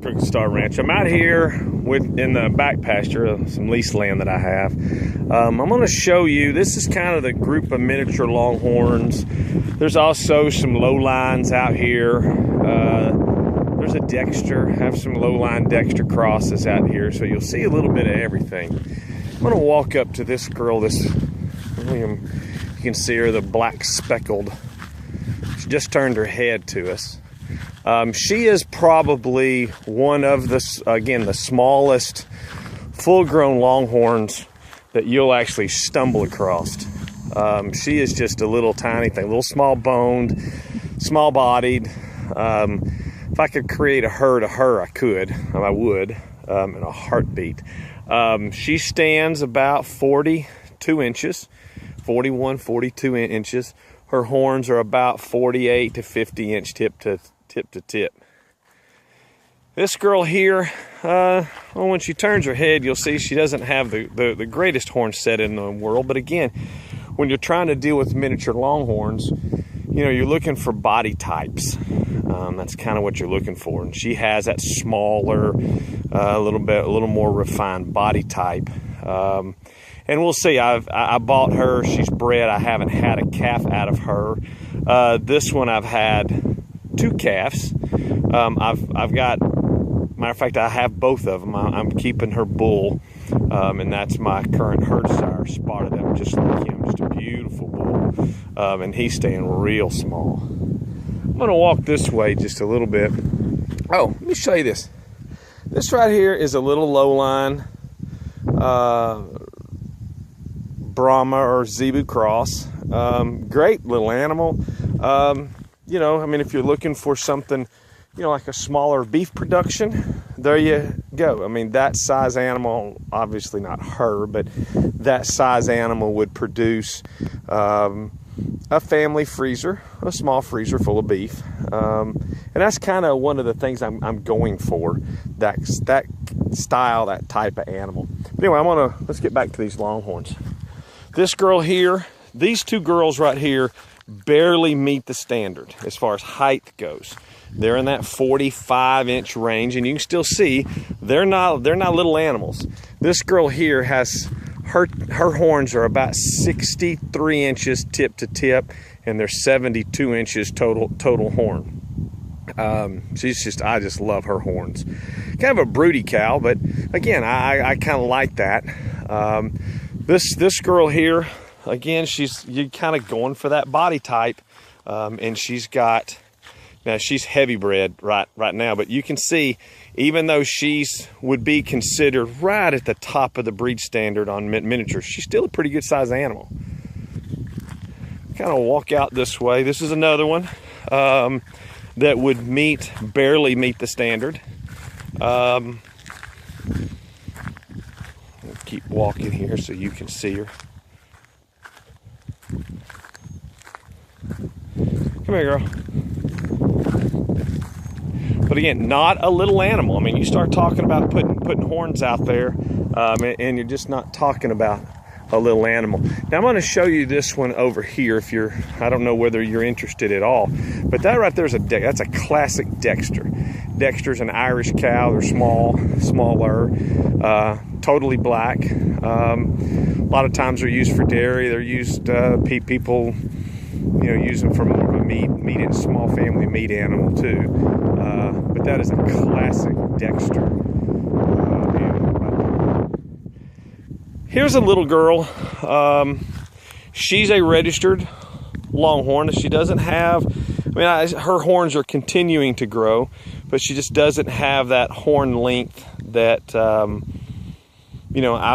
Crooked Star Ranch. I'm out here in the back pasture, some leased land that I have. I'm going to show you, this is kind of the group of miniature longhorns. There's also some lowlines out here. There's a Dexter, I have some lowline Dexter crosses out here, so you'll see a little bit of everything. I'm going to walk up to this girl, you can see her, the black speckled. She just turned her head to us. She is probably one of the smallest full-grown longhorns that you'll actually stumble across. She is just a little tiny thing, a little small-boned, small-bodied. If I could create a herd of her, I would, in a heartbeat. She stands about 42 inches, 41, 42 inches. Her horns are about 48 to 50 inch tip to tip. This girl here, when she turns her head, you'll see she doesn't have the greatest horn set in the world. But again, when you're trying to deal with miniature longhorns, you're looking for body types. That's kind of what you're looking for. And she has that smaller, a little more refined body type. And we'll see. I bought her. She's bred. I haven't had a calf out of her. This one I've had 2 calves. I've got, matter of fact, I have both of them. I'm keeping her bull, and that's my current herd sire. Spotted up just like him, just a beautiful bull, and he's staying real small. I'm gonna walk this way just a little bit. Oh, let me show you this. This right here is a little lowline Brahma or Zebu cross. Great little animal. If you're looking for something, like a smaller beef production, there you go. That size animal, obviously not her, but that size animal would produce a family freezer, a small freezer full of beef. And that's kind of one of the things I'm going for, that style, that type of animal. But anyway, let's get back to these longhorns. This girl here, these 2 girls right here barely meet the standard as far as height goes. They're in that 45 inch range, and you can still see they're not little animals. This girl here has her horns are about 63 inches tip to tip, and they're 72 inches total horn. I just love her horns. Kind of a broody cow, but again, I kind of like that. This girl here, again, you're kind of going for that body type, and she's heavy bred right now, but you can see, even though would be considered right at the top of the breed standard on miniatures, she's still a pretty good size animal. Kind of walk out this way. This is another one that would barely meet the standard. Keep walking here so you can see her. Come here, girl. But again, not a little animal. You start talking about putting horns out there, and you're just not talking about a little animal. Now I'm going to show you this one over here. I don't know whether you're interested at all, but that right there is that's a classic Dexter. Dexter's an Irish cow. They're smaller, totally black. A lot of times they're used for dairy. They're used, people, use them for more of a meat and small family meat animal too. But that is a classic Dexter animal right there. Here's a little girl. She's a registered longhorn. She doesn't have, her horns are continuing to grow, but she just doesn't have that horn length that I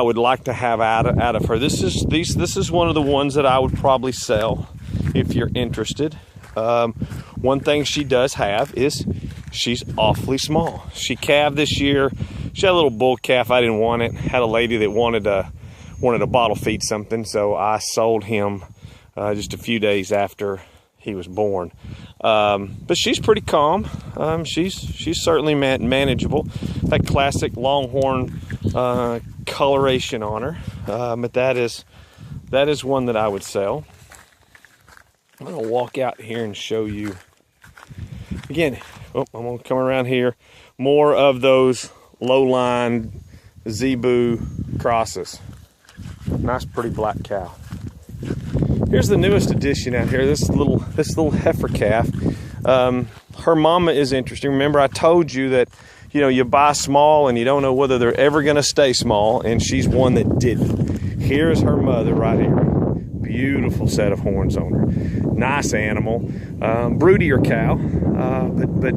would like to have out of her. This is one of the ones that I would probably sell if you're interested. One thing she does have is she's awfully small. She calved this year. She had a little bull calf. I didn't want it. Had a lady that wanted to bottle feed something, so I sold him just a few days after he was born. But she's pretty calm. She's certainly manageable. That classic longhorn coloration on her. But that is one that I would sell. I'm going to walk out here and show you again. I'm going to come around here. more of those low-line Zebu crosses. Nice, pretty black cow. Here's the newest addition out here. This little heifer calf. Her mama is interesting. Remember, I told you that, you know, you buy small and you don't know whether they're ever going to stay small, and she's one that didn't. Here's her mother right here. Beautiful set of horns on her. Nice animal. Broodier cow, but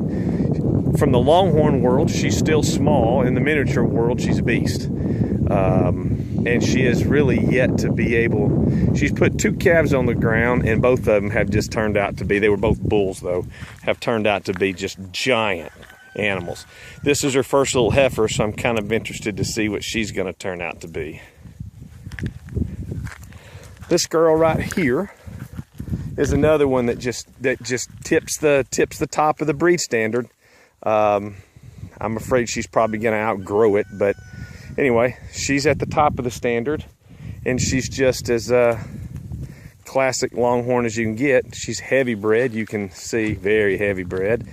from the longhorn world, she's still small. In the miniature world, she's a beast. And she has really yet to be able, she's put 2 calves on the ground, and both of them have just turned out to be, they were both bulls though, have turned out to be just giant animals. This is her first little heifer, so I'm kind of interested to see what she's going to turn out to be. This girl right here is another one that just tips the top of the breed standard. I'm afraid she's probably going to outgrow it, but anyway, she's at the top of the standard, and she's just as classic longhorn as you can get. She's heavy bred, you can see, very heavy bred.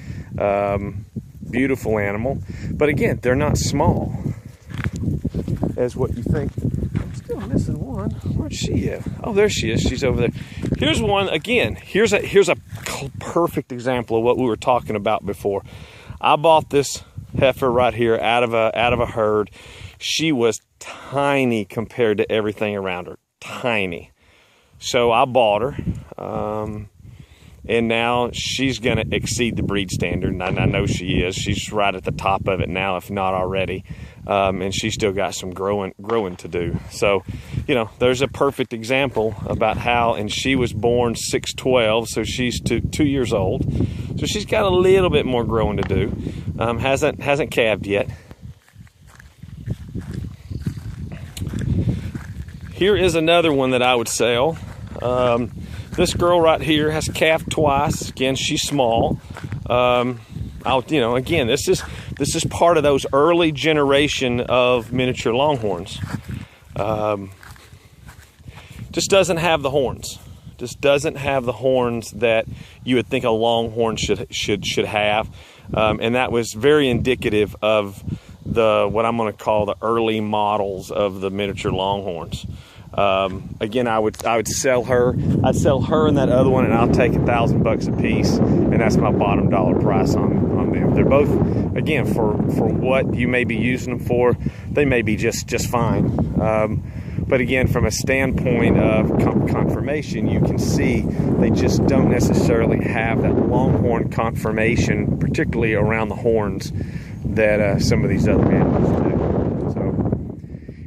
Beautiful animal, but again, they're not small as what you think. I'm still missing one. Where's she at? Oh, there she is. She's over there. Here's one again. Here's a perfect example of what we were talking about before. I bought this heifer right here out of a herd. She was tiny compared to everything around her. Tiny. So I bought her. And now she's going to exceed the breed standard, and I know she is. She's right at the top of it now, if not already. And she's still got some growing to do. So, you know, there's a perfect example about how, and she was born 6/12, so she's 2 years old. So she's got a little bit more growing to do. Hasn't calved yet. Here is another one that I would sell. This girl right here has calved twice. Again, she's small. You know, again, this is part of those early generation of miniature longhorns. Just doesn't have the horns. Just doesn't have the horns that you would think a longhorn should have, and that was very indicative of what I'm going to call the early models of the miniature longhorns. Again, I would sell her. I'd sell her and that other one, and I'll take $1,000 a piece, and that's my bottom dollar price on them. They're both, again, for what you may be using them for, they may be just fine. But again, from a standpoint of conformation, you can see they just don't necessarily have that longhorn conformation, particularly around the horns, that some of these other animals do.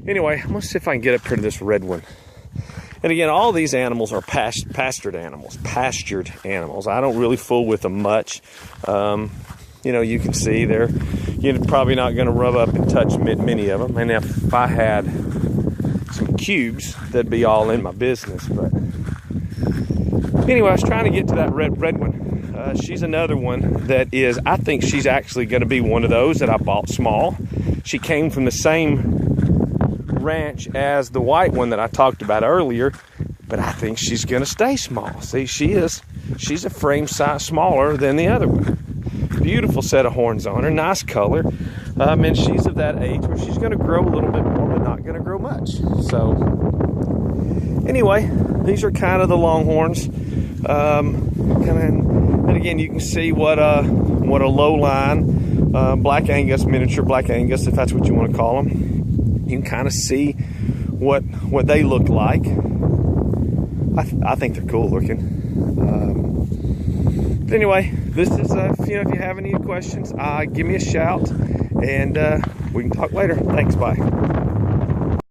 Anyway, I'm gonna see if I can get up here to this red one. And again, all these animals are pastured animals. I don't really fool with them much. You know, you can see you're probably not gonna rub up and touch many of them. And if I had some cubes, that'd be all in my business. But anyway, I was trying to get to that red one. She's another one that is, I think she's actually gonna be one of those that I bought small. She came from the same ranch as the white one that I talked about earlier, but I think she's gonna stay small. See, she's a frame size smaller than the other one. Beautiful set of horns on her, nice color, and she's of that age where she's gonna grow a little bit more, but not gonna grow much. So anyway, these are kind of the longhorns. And again, you can see what a low line Black Angus, miniature Black Angus, if that's what you want to call them. You can kind of see what they look like. I think they're cool looking. But anyway, this is if you have any questions, give me a shout, and we can talk later. Thanks, bye.